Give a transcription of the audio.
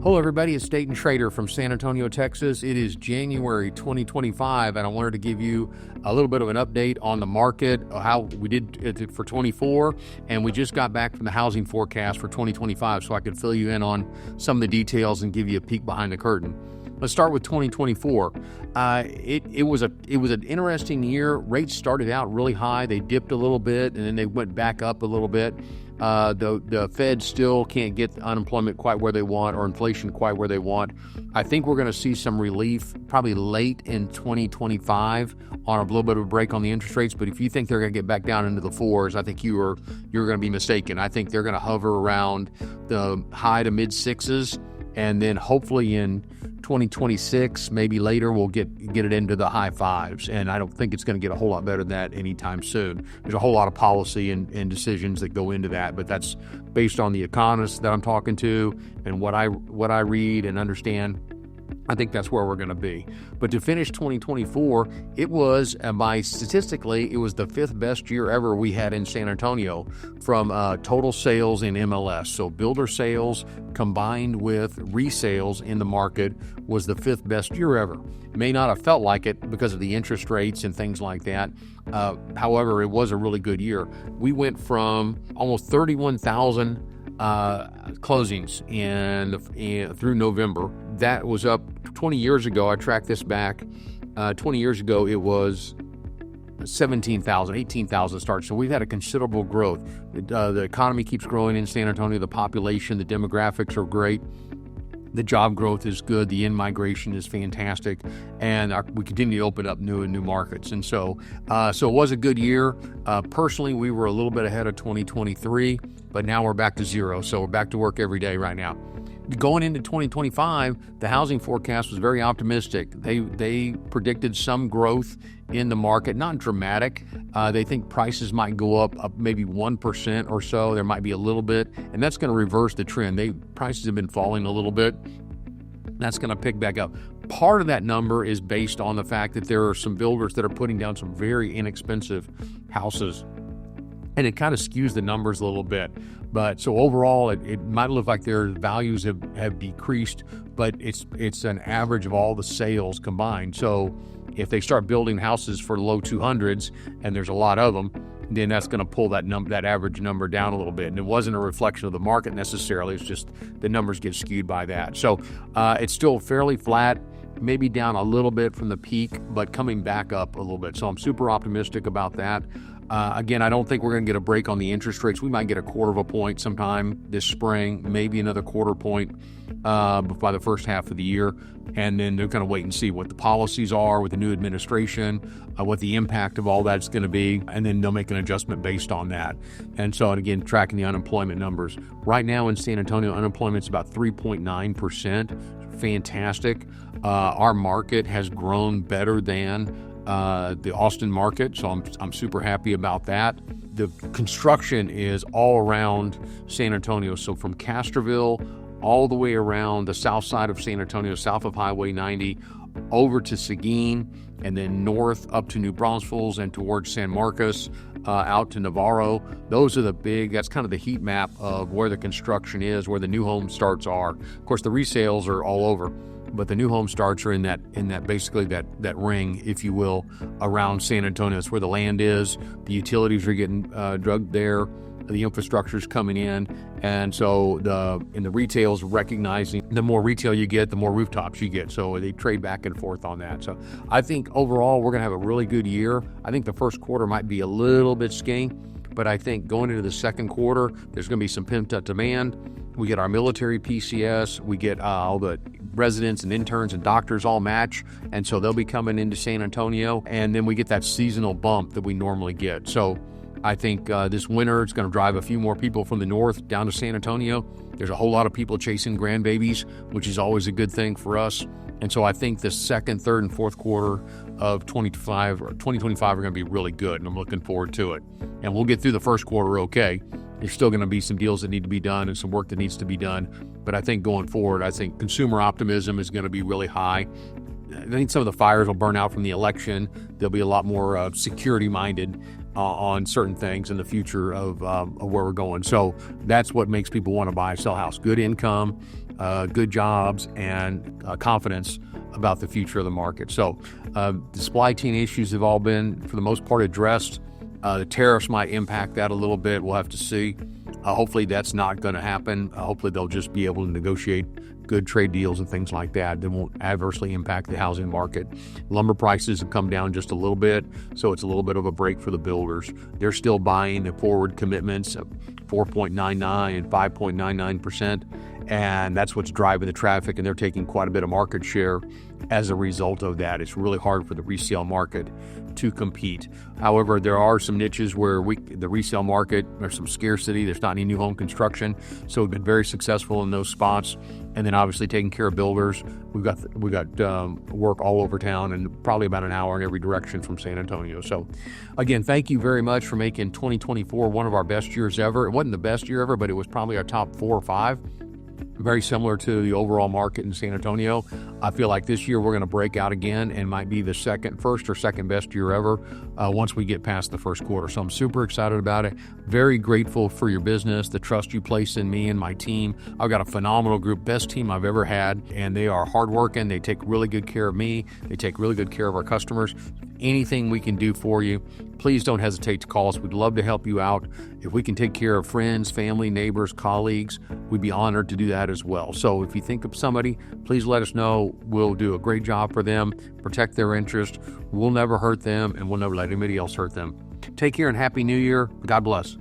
Hello everybody, it's Dayton Schrader from San Antonio, Texas. It is January 2025 and I wanted to give you a little bit of an update on the market, how we did it for 24, and we just got back from the housing forecast for 2025 so I could fill you in on some of the details and give you a peek behind the curtain. Let's start with 2024. It was an interesting year. Rates started out really high. They dipped a little bit and then they went back up a little bit. The Fed still can't get unemployment quite where they want or inflation quite where they want. I think we're going to see some relief probably late in 2025 on a little bit of a break on the interest rates. But if you think they're going to get back down into the fours, I think you're going to be mistaken. I think they're going to hover around the high to mid sixes, and then hopefully in 2026, maybe later, we'll get it into the high fives. And I don't think it's going to get a whole lot better than that anytime soon. There's a whole lot of policy and decisions that go into that, but that's based on the economists that I'm talking to and what I read and understand. I think that's where we're going to be. But to finish 2024, it was, statistically, it was the fifth best year ever we had in San Antonio from total sales in MLS. So builder sales combined with resales in the market was the fifth best year ever. May not have felt like it because of the interest rates and things like that. However, it was a really good year. We went from almost 31,000 closings through November. That was up 20 years ago. I tracked this back. 20 years ago, it was 17,000, 18,000 starts. So we've had a considerable growth. The economy keeps growing in San Antonio. The population, the demographics are great. The job growth is good. The in-migration is fantastic. And we continue to open up new markets. And so it was a good year. Personally, we were a little bit ahead of 2023, but now we're back to zero. So we're back to work every day right now. Going into 2025, the housing forecast was very optimistic. They predicted some growth in the market, not dramatic. They think prices might go up maybe 1% or so. There might be a little bit, and that's going to reverse the trend. Prices have been falling a little bit. That's going to pick back up. Part of that number is based on the fact that there are some builders that are putting down some very inexpensive houses, and it kind of skews the numbers a little bit. But so overall, it might look like their values have decreased, but it's an average of all the sales combined. So if they start building houses for low 200s, and there's a lot of them, then that's going to pull that average number down a little bit. And it wasn't a reflection of the market necessarily. It's just the numbers get skewed by that. So it's still fairly flat, maybe down a little bit from the peak, but coming back up a little bit. So I'm super optimistic about that. Again, I don't think we're going to get a break on the interest rates. We might get a quarter of a point sometime this spring, maybe another quarter point by the first half of the year. And then they're going to wait and see what the policies are with the new administration, what the impact of all that's going to be, and then they'll make an adjustment based on that. And so, again, tracking the unemployment numbers. Right now in San Antonio, unemployment's about 3.9%. Fantastic. Our market has grown better than the Austin market, so I'm super happy about that. The construction is all around San Antonio, so from Castroville all the way around the south side of San Antonio, south of Highway 90, over to Seguin, and then north up to New Braunfels and towards San Marcos, out to Navarro. Those are that's kind of the heat map of where the construction is, where the new home starts are. Of course, the resales are all over, but the new home starts are in that basically that ring, if you will, around San Antonio. It's where the land is. The utilities are getting drugged there. The infrastructure's coming in, and so the retail's recognizing the more retail you get, the more rooftops you get. So they trade back and forth on that. So I think overall we're going to have a really good year. I think the first quarter might be a little bit skinny, but I think going into the second quarter, there's going to be some pent-up demand. We get our military PCS. We get all the residents and interns and doctors all match, and so they'll be coming into San Antonio, and then we get that seasonal bump that we normally get. So I think this winter it's going to drive a few more people from the north down to San Antonio. There's a whole lot of people chasing grandbabies, which is always a good thing for us. And so I think the second, third, and fourth quarter of 2025 are going to be really good, and I'm looking forward to it. And we'll get through the first quarter okay. There's still going to be some deals that need to be done and some work that needs to be done. But I think going forward, I think consumer optimism is going to be really high. I think some of the fires will burn out from the election. There'll be a lot more security-minded on certain things in the future of where we're going. So that's what makes people want to buy, sell a house. Good income, good jobs, and confidence about the future of the market. So the supply chain issues have all been, for the most part, addressed. The tariffs might impact that a little bit. We'll have to see. Hopefully that's not going to happen. Hopefully they'll just be able to negotiate good trade deals and things like that won't adversely impact the housing market. Lumber prices have come down just a little bit, so it's a little bit of a break for the builders. They're still buying the forward commitments of 4.99 and 5.99%, and that's what's driving the traffic, and they're taking quite a bit of market share as a result of that. It's really hard for the resale market to compete. However, there are some niches where the resale market, there's some scarcity, there's not any new home construction, so we've been very successful in those spots. And then obviously taking care of builders. We got work all over town, and probably about an hour in every direction from San Antonio. So again, thank you very much for making 2024 one of our best years ever. It wasn't the best year ever, but it was probably our top 4 or 5. Very similar to the overall market in San Antonio. I feel like this year we're going to break out again and might be the first or second best year ever once we get past the first quarter. So I'm super excited about it. Very grateful for your business, the trust you place in me and my team. I've got a phenomenal group, best team I've ever had, and they are hardworking. They take really good care of me. They take really good care of our customers. Anything we can do for you, please don't hesitate to call us. We'd love to help you out. If we can take care of friends, family, neighbors, colleagues, we'd be honored to do that as well. So if you think of somebody, please let us know. We'll do a great job for them, protect their interest. We'll never hurt them, and we'll never let anybody else hurt them. Take care and Happy New Year. God bless.